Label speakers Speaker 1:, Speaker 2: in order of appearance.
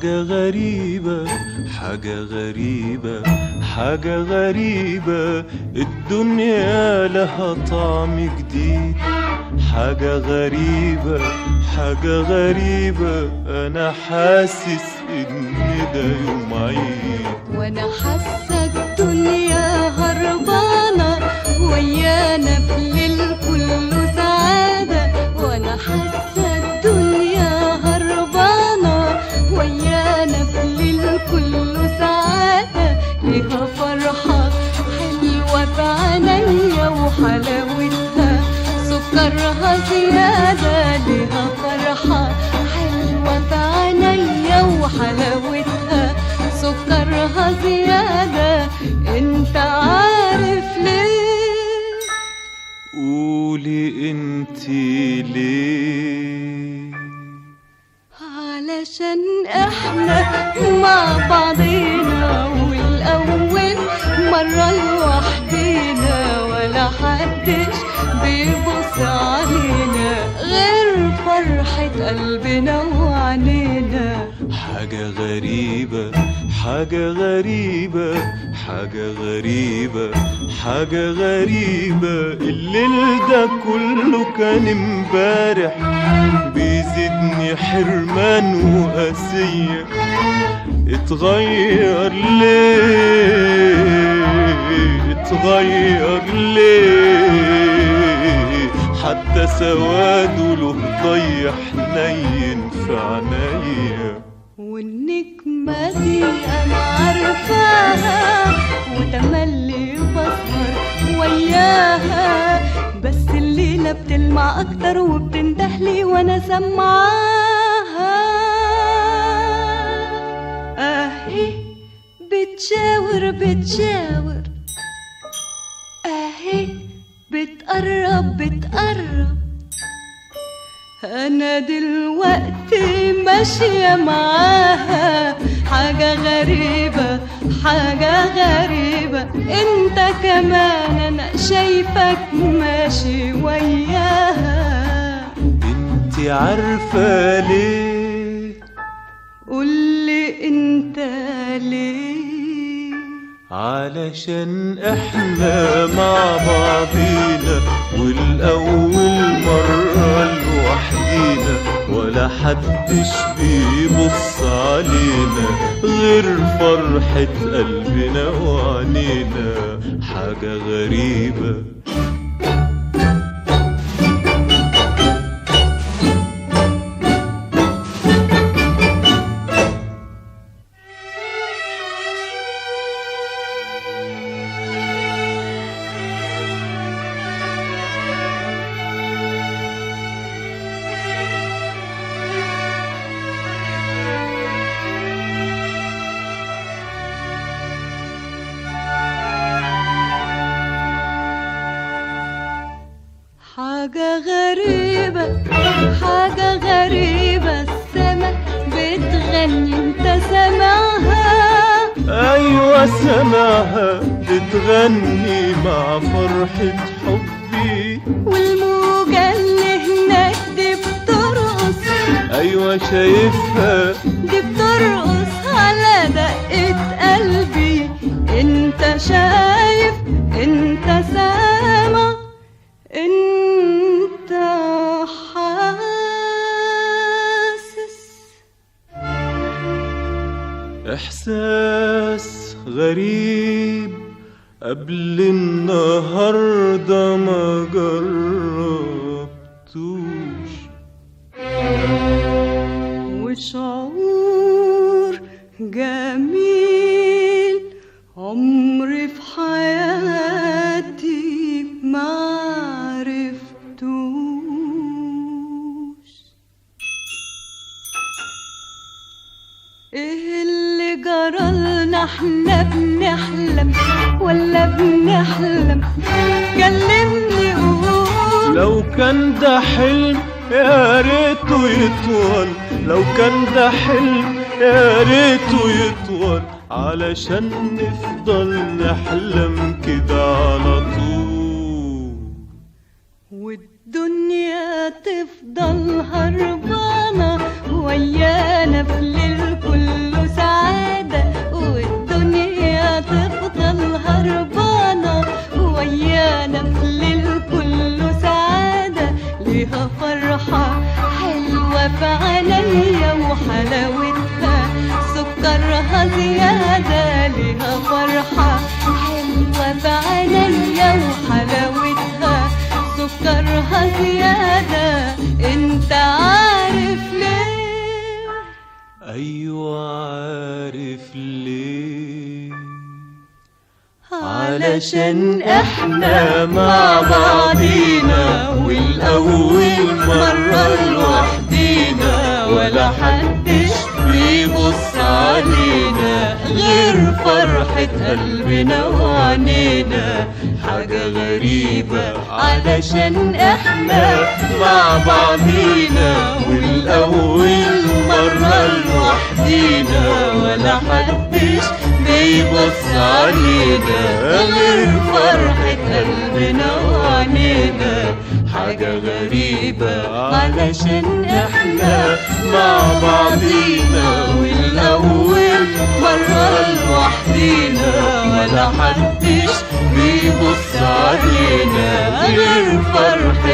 Speaker 1: حاجة غريبة، حاجة غريبة، حاجة غريبة، الدنيا لها طعم جديد. حاجة غريبة، حاجة غريبة، أنا حاسس إن ده يوم عيد.
Speaker 2: وأنا حاسة الدنيا هربانة ويانا في ليل كله سعادة. وأنا حاسة الدنيا هربانة ويانا في ليل كله سعادة. ليها فرحة حلوة في عينيا وحلاوتها سكرها زيادة. ليها فرحة حلوة في عينيا وحلاوتها سكرها زيادة. انت عارف ليه؟
Speaker 1: قولي انتي ليه؟
Speaker 2: علشان احنا مع بعضينا والاول مرة لوحدينا، ولا حدش بيبص علينا غير فرحة قلبنا وعنينا.
Speaker 1: حاجة غريبة، حاجة غريبة، حاجة غريبة، حاجة غريبة، الليل ده كله كان امبارح بيزيدني حرمان وقاسية. اتغير ليه؟ اتغير ليه؟ حتى سواده له ضي حنين في عينيا.
Speaker 2: والنجمة دي أنا عارفاها وتملي بسهر وياها، بس الليلة بتلمع أكتر وبتندهلي وأنا سمعاها. أهي بتشاور بتشاور، أهي بتقرب بتقرب. أنا دلوقتي ماشية معاها. حاجة غريبة، حاجة غريبة، انت كمان أنا شايفك ماشي وياها.
Speaker 1: انتي عارفة ليه؟
Speaker 2: قولي انت ليه؟
Speaker 1: علشان احنا مع بعضينا والأول مرة لوحدينا، ولا حدش بيبص علينا غير فرحة قلبنا وعنينا. حاجة غريبة.
Speaker 2: حاجة غريبة، حاجة غريبة، السما بتغني انت سامعها؟
Speaker 1: أيوة سامعها بتغني مع فرحة حبي.
Speaker 2: والموجة اللي هناك دي بترقص،
Speaker 1: أيوة شايفها
Speaker 2: دي بترقص على دقة قلبي. انت شايف، انت سامع، انت حاسس.
Speaker 1: إحساس غريب قبل النهاردة ما جربتوش،
Speaker 2: وشعور جميل عمري في حياتي ما عرفتوش. ايه اللي جرالنا؟ احنا بنحلم ولا بنحلم؟ كلمني قول.
Speaker 1: لو كان ده حلم يا ريته يطول، لو كان ده حلم يا ريته يطول، علشان نفضل نحلم كده على طول.
Speaker 2: والدنيا تفضل هربانة ويانا في ليل كله سعادة والدنيا تفضل هربانة ويانا في ليل كله سعادة ليها فرحة حلوة في عينيا وحلاوتها سكرها زيادة ليها فرحة حلوة في عينيا وحلاوتها سكرها زيادة انت عارف ليه؟
Speaker 1: ايوه عارف ليه،
Speaker 2: علشان احنا مع بعضينا والاول مرة لوحدينا ولا حدش بيبص علينا غير فرحة قلبنا وعنينا حاجة غريبة علشان احنا مع بعضينا والاول مرة لوحدينا ولا حدش بيبص علينا غير فرحة قلبنا وعنينا حاجة غريبة علشان احنا مع بعضينا والاول مرة لوحدينا ولا حدش بيبص علينا غير فرحة